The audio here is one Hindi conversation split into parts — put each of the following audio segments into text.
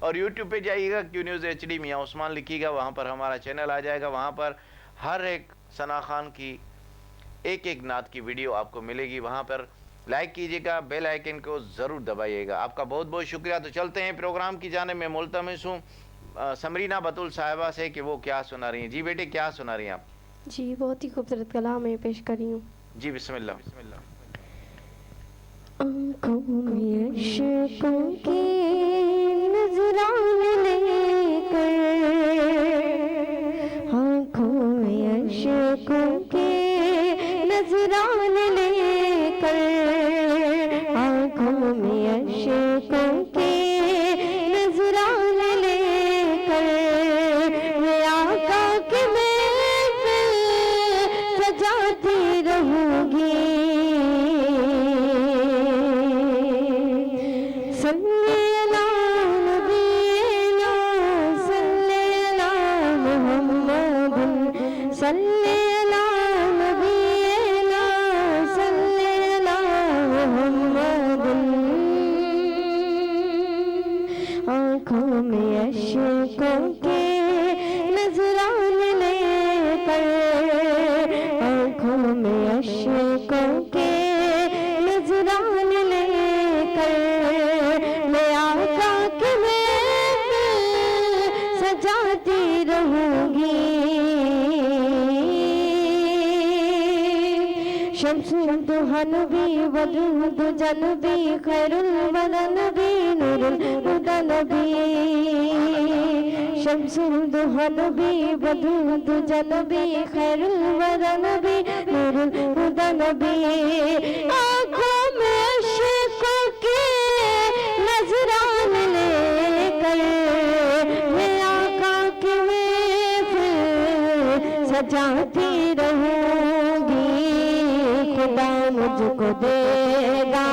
और यूट्यूब पे जाइएगा क्यू न्यूज़ HD मियाँ उस्मान लिखिएगा, वहाँ पर हमारा चैनल आ जाएगा। वहाँ पर हर एक सना खान की एक एक नात की वीडियो आपको मिलेगी। वहाँ पर लाइक कीजिएगा, बेल आइकन को ज़रूर दबाइएगा। आपका बहुत बहुत शुक्रिया। तो चलते हैं प्रोग्राम की जाने में। मुल्तमिस हूँ समरीना बतुल साहिबा से कि वो क्या सुना रही हैं। जी बेटे, क्या सुना रही हैं आप? जी, बहुत ही खूबसूरत कलाम में पेश कर रही हूँ। जी बिस्मिल्लाह। आँखों में अश्कों के नजराने लेकर, आँखों में अश्कों के नजराने लेकर, आँखों में अश्कों के नजराने लेकर, मैं आका के महफिल सजाती रहूंगी। सल्ले अला नबीना सल्ले अला मुहम्मद, सल्ले अला नबीना सल्ले अला मुहम्मद। आँखों में अश्कों के नजराने लेकर, आँखों में अश्कों के नजराने लेकर, मैं आका के महफिल सजाती रहूंगी। शम्सुल दुहा नबी वदुद जनबी खैरुल वरा नबी नूरुल हुदा नबी, शम्सुल दुहा नबी वदुद जनबी खैरुल वरा नबी नूरुल हुदा नबी। आँखों में अश्कों के नजराने लेकर, मैं आका के महफिल सजाती रहूंगी। खुदा मुझको देगा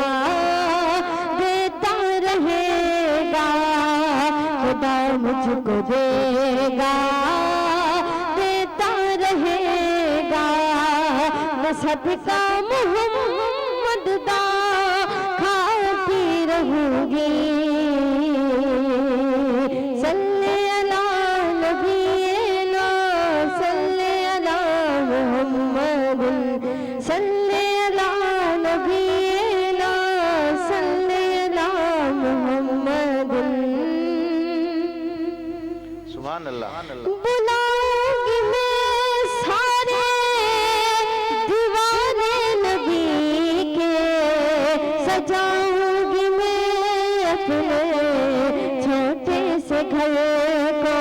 देता रहेगा, खुदा मुझको देगा देता रहेगा। मैं सदका मोहम्मद दा खाती रहूंगी। सल्ले अला नबीना सल्ले अला मुहम्मद, सल्ले अला नबीना सल्ले अला मुहम्मद। सुभान अल्लाह। बुलाऊंगी मैं सारे दीवाने नबी के, सजाऊंगी मैं अपने छोटे से घर को।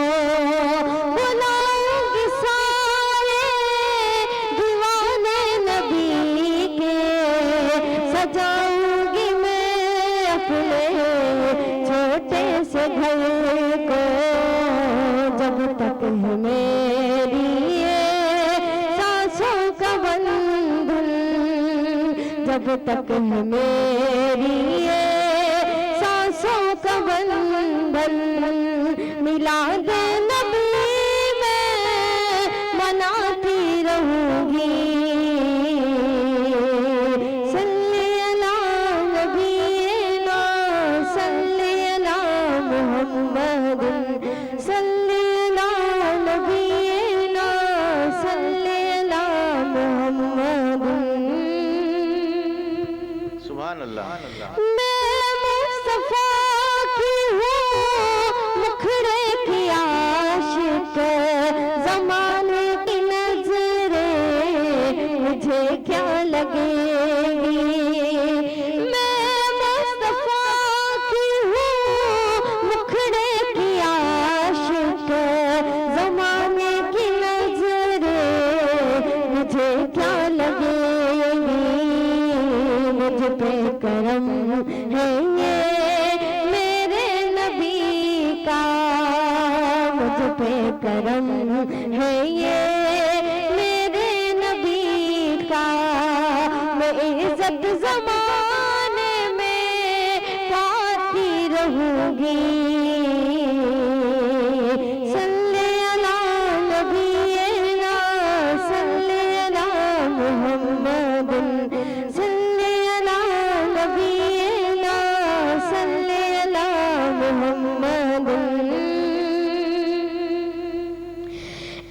बुलाऊंगी सारे दीवाने नबी के, सजाऊंगी मैं अपने छोटे से घर को। जब तक है मेरी ये सांसों का बंधन, जब तक है मेरी ये सांसों का बंधन, मिलाद नबी में मनाती रहूंगी। सल्ले अला नबीना सल्ले अला मुहम्मद, सल्ले अला नबीना सल्ले अला मुहम्मद। सुभान अल्लाह। मैं मुस्तफा की हूँ मुखड़े की आशिक, ज़माने की नजरें मुझे क्या लगेगी। मैं मुस्तफा की हूँ मुखड़े की आशिक, ज़माने की नजरें मुझे क्या लगेगी। मुझ पे करम है ये मेरे नबी का, मुझ पे करम है ये मेरे नबी का। मैं इज्जत ज़माने में पाती रहूंगी। सल्ले अला नबीना सल्ले अला मुहम्मद, सल्ले अला नबीना सल्ले अला मुहम्मद।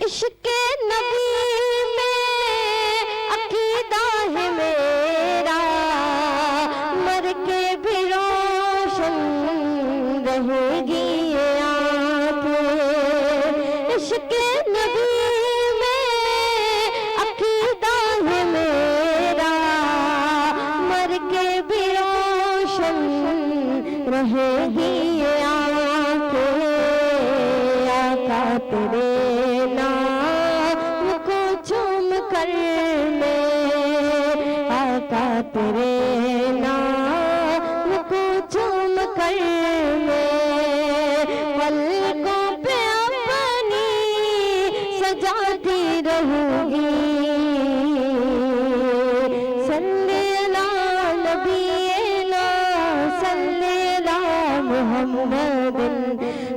इश्क़ नबी में अक़ीदा है मेरा, मर के भी रोशन रहेगी ये आँखें। इश्क़ नबी में अक़ीदा है मेरा, मर के भी रोशन रहेगी ये आँखें। आका तेरे नाम को झूम कर मैं, आका तेरे नाम को झूम कर मैं, पलकों पे अपनी सजाती रहूंगी। सल्ले अला नबीना सल्ले अला मुहम्मदिन,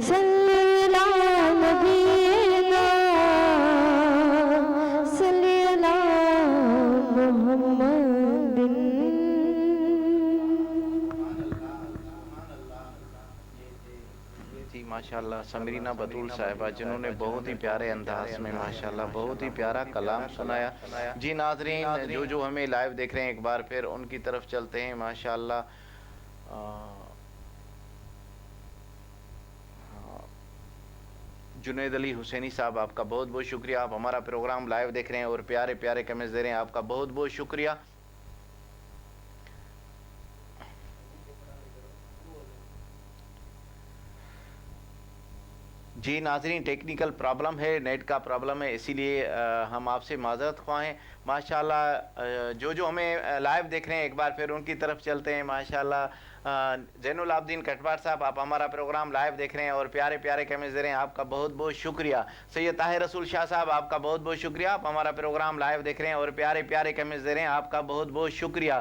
सल्ले अला नबीना सल्ले अला मुहम्मदिन। जी माशाल्लाह समरीना बतूल साहिबा, जिन्होंने बहुत ही प्यारे अंदाज में माशाल्लाह बहुत ही प्यारा कलाम सुनाया। जी नाज़रीन, जो हमें लाइव देख रहे हैं, एक बार फिर उनकी तरफ चलते हैं। माशाल्लाह जुनैद अली हुसैनी साहब, आपका बहुत बहुत शुक्रिया। आप हमारा प्रोग्राम लाइव देख रहे हैं और प्यारे प्यारे कमेंट्स दे रहे हैं, आपका बहुत बहुत शुक्रिया। जी नाज़रीन, टेक्निकल प्रॉब्लम है, नेट का प्रॉब्लम है, इसीलिए हम आपसे माज़रत ख्वाह हैं। माशाल्लाह जो हमें लाइव देख रहे हैं, एक बार फिर उनकी तरफ चलते हैं। माशाल्लाह ज़ैनुल आबदीन कटवार साहब, आप हमारा प्रोग्राम लाइव देख रहे हैं और प्यारे प्यारे कमेंट्स दे रहे हैं, आपका बहुत बहुत शुक्रिया। सैयद ताहिर रसूल शाह साहब, आपका बहुत बहुत शुक्रिया। आप हमारा प्रोग्राम लाइव देख रहे हैं और प्यारे प्यारे कमेंट्स दे रहे हैं, आपका बहुत बहुत शुक्रिया।